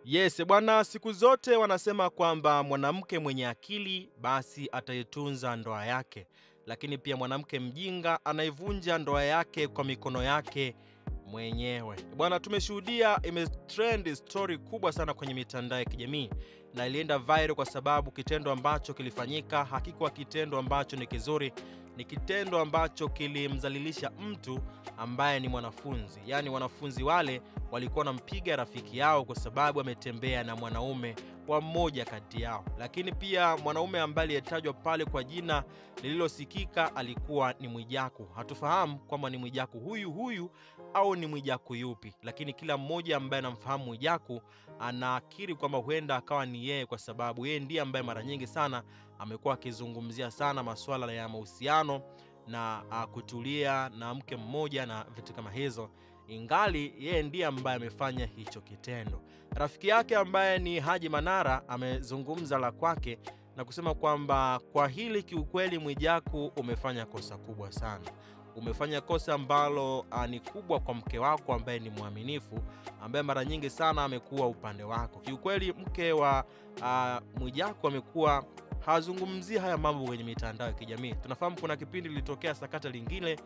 Yes, bwana, siku zote wanasema kwamba mwanamke mwenye akili basi ataitunza ndoa yake, lakini pia mwanamke mjinga anaivunja ndoa yake kwa mikono yake mwenyewe. Bwana, tumeshuhudia imetrend story kubwa sana kwenye mitandao ya kijamii na ilienda viral kwa sababu kitendo ambacho kilifanyika hakikuwa kitendo ambacho ni kizuri, ni kitendo ambacho kilimdhalilisha mtu ambaye ni mwanafunzi. Yaani wanafunzi wale walikuwa wanampiga rafiki yao kwa sababu ametembea na mwanaume wa mmoja kati yao. Lakini pia mwanaume ambaye aliyetajwa pale kwa jina lililosikika alikuwa ni Mwijaku. Hatufahamu kwamba ni Mwijaku huyu au ni Mwijaku yupi, lakini kila mmoja ambaye anamfahamu Mwijaku anakiri kwamba huenda akawa ni yeye, kwa sababu yeye ndiye ambaye mara nyingi sana amekuwa akizungumzia sana masuala ya mahusiano na kutulia na mke mmoja na vitu kama hizo, ingali yeye ndiye ambaye amefanya hicho kitendo. Rafiki yake ambaye ni Haji Manara amezungumza la kwake na kusema kwamba kwa hili kiukweli Mwijaku umefanya kosa kubwa sana. Umefanya kosa ambalo ni kubwa kwa mke wako ambaye ni mwaminifu, ambaye mara nyingi sana amekuwa upande wako. Kiukweli mke wa Mwijaku amekuwa hazungumzia haya mambo kwenye mitandao ya kijamii. Tunafahamu kuna kipindi lilitokea sakata lingine,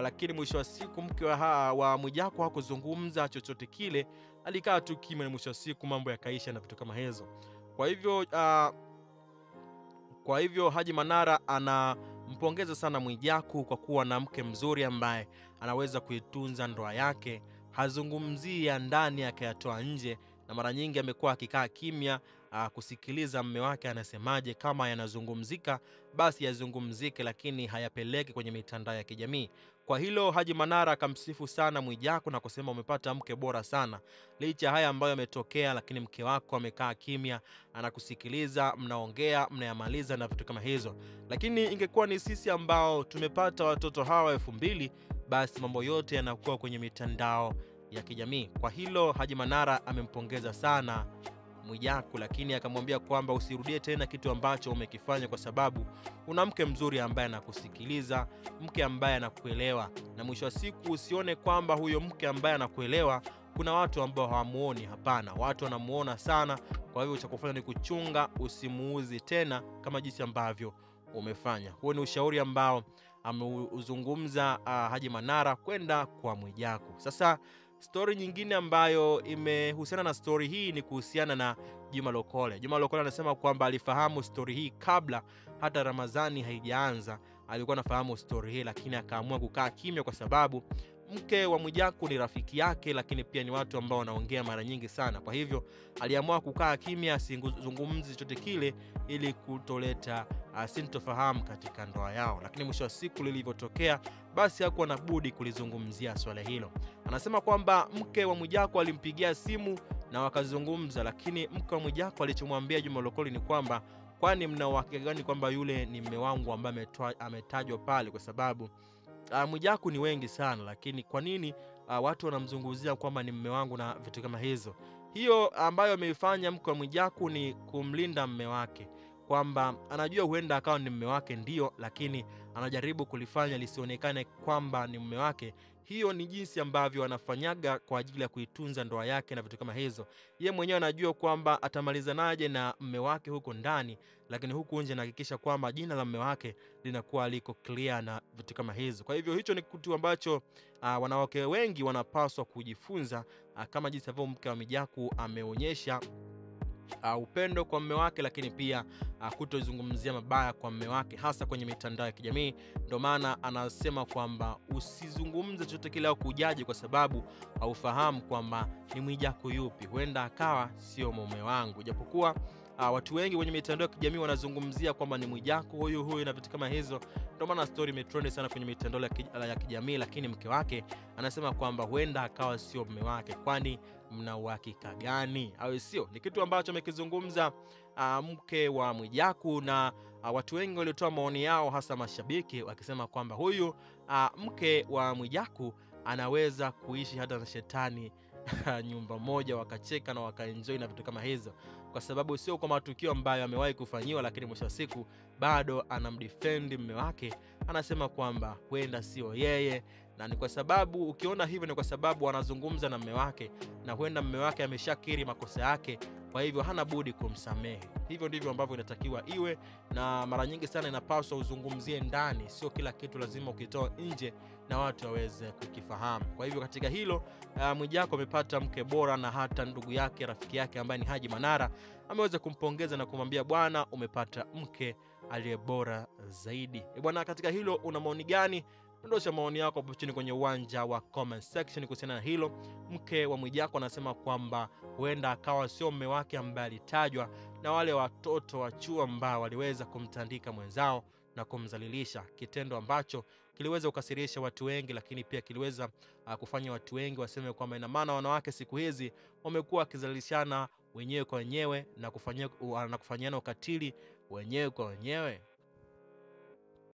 lakini mwisho wa siku mke wa Mwijaku hakuzungumza chochote kile, alikaa tu kimya na mwisho wa siku mambo yakaisha na vitu kama hizo. Kwa hivyo Haji Manara anampongeza sana Mwijaku kwa kuwa na mke mzuri ambaye anaweza kuitunza ndoa yake, hazungumzii ya ndani akayatoa nje, na mara nyingi amekuwa akikaa kimya kusikiliza mume wake anasemaje. Kama yanazungumzika basi yazungumzike, lakini hayapeleki kwenye mitandao ya kijamii. Kwa hilo Haji Manara akamsifu sana Mwijaku na kusema umepata mke bora sana. Licha haya ambayo yametokea, lakini mke wako amekaa kimya, anakusikiliza, mnaongea, mnayamaliza na vitu kama hizo. Lakini ingekuwa ni sisi ambao tumepata watoto hawa 2000, basi mambo yote yanakuwa kwenye mitandao ya kijamii. Kwa hilo Haji Manara amempongeza sana Mwijaku, lakini akamwambia kwamba usirudie tena kitu ambacho umekifanya, kwa sababu una mke mzuri ambaye anakusikiliza, mke ambaye anakuelewa, na mwisho wa siku usione kwamba huyo mke ambaye anakuelewa kuna watu ambao hawamuoni. Hapana, watu wanamuona sana. Kwa hivyo cha kufanya ni kuchunga, usimuuzi tena kama jinsi ambavyo umefanya. Huo ni ushauri ambao ameuzungumza Haji Manara kwenda kwa Mwijaku. Sasa story nyingine ambayo imehusiana na story hii ni kuhusiana na Juma Lokole. Juma Lokole anasema kwamba alifahamu story hii kabla hata Ramadhani haijaanza. Alikuwa anafahamu story hii, lakini akaamua kukaa kimya kwa sababu mke wa Mwijaku ni rafiki yake, lakini pia ni watu ambao wanaongea mara nyingi sana. Kwa hivyo aliamua kukaa kimya, asizungumzie chochote kile ili kutoleta sintofahamu katika ndoa yao. Lakini mwisho wa siku lilivyotokea, basi hakuwa na budi kulizungumzia swala hilo. Anasema kwamba mke wa Mwijaku alimpigia simu na wakazungumza, lakini mke wa Mwijaku alichomwambia Juma Lokole ni kwamba kwani mna uhakika gani kwamba yule ni mume wangu ambaye ametajwa pale, kwa sababu Mwijaku ni wengi sana, lakini kwa nini watu wanamzungumzia kwamba ni mume wangu na vitu kama hizo. Hiyo ambayo ameifanya mke wa Mwijaku ni kumlinda mume wake, kwamba anajua huenda akawa ni mume wake ndio, lakini anajaribu kulifanya lisionekane kwamba ni mume wake. Hiyo ni jinsi ambavyo anafanyaga kwa ajili ya kuitunza ndoa yake na vitu kama hizo. Yeye mwenyewe anajua kwamba atamalizanaje na mume wake huko ndani, lakini huku nje anahakikisha kwamba jina la mume wake linakuwa liko clear na vitu kama hizo. Kwa hivyo hicho ni kitu ambacho wanawake wengi wanapaswa kujifunza, kama jinsi ambavyo mke wa Mwijaku ameonyesha upendo kwa mume wake, lakini pia kutozungumzia mabaya kwa mume wake hasa kwenye mitandao ya kijamii. Ndio maana anasema kwamba usizungumze chochote kile au kujaji, kwa sababu haufahamu kwamba ni Mwijaku yupi, huenda akawa sio mume wangu. Japokuwa watu wengi kwenye mitandao ya kijamii wanazungumzia kwamba ni Mwijaku huyu na vitu kama hizo. Ndio maana story imetrend sana kwenye mitandao ya kijamii, lakini mke wake anasema kwamba huenda akawa sio mume wake. Kwani mna uhakika gani au sio? Ni kitu ambacho amekizungumza mke wa Mwijaku, na watu wengi walitoa maoni yao, hasa mashabiki wakisema kwamba huyu mke wa Mwijaku anaweza kuishi hata na shetani nyumba moja, wakacheka na wakaenjoy na vitu kama hizo, kwa sababu sio kwa matukio ambayo amewahi kufanyiwa, lakini mwisho wa siku bado anamdefend mume wake. Anasema kwamba huenda sio yeye Na ni kwa sababu ukiona hivyo, ni kwa sababu anazungumza na mume wake, na huenda mume wake ameshakiri makosa yake, kwa hivyo hana budi kumsamehe. Hivyo ndivyo ambavyo inatakiwa iwe, na mara nyingi sana inapaswa uzungumzie ndani, sio kila kitu lazima ukitoa nje na watu waweze kukifahamu. Kwa hivyo katika hilo Mwijaku amepata mke bora, na hata ndugu yake, rafiki yake ambaye ni Haji Manara ameweza kumpongeza na kumwambia bwana, umepata mke aliye bora zaidi. Bwana, katika hilo una maoni gani? Ndosha maoni yako hapo chini kwenye uwanja wa comment section kuhusiana na hilo. Mke wa Mwijaku anasema kwamba huenda akawa sio mume wake ambaye alitajwa na wale watoto wa chuo ambao waliweza kumtandika mwenzao na kumzalilisha, kitendo ambacho kiliweza kukasirisha watu wengi, lakini pia kiliweza kufanya watu wengi waseme kwamba ina maana wanawake siku hizi wamekuwa wakizalilishana wenyewe kwa wenyewe na kufanyana ukatili wenyewe kwa wenyewe.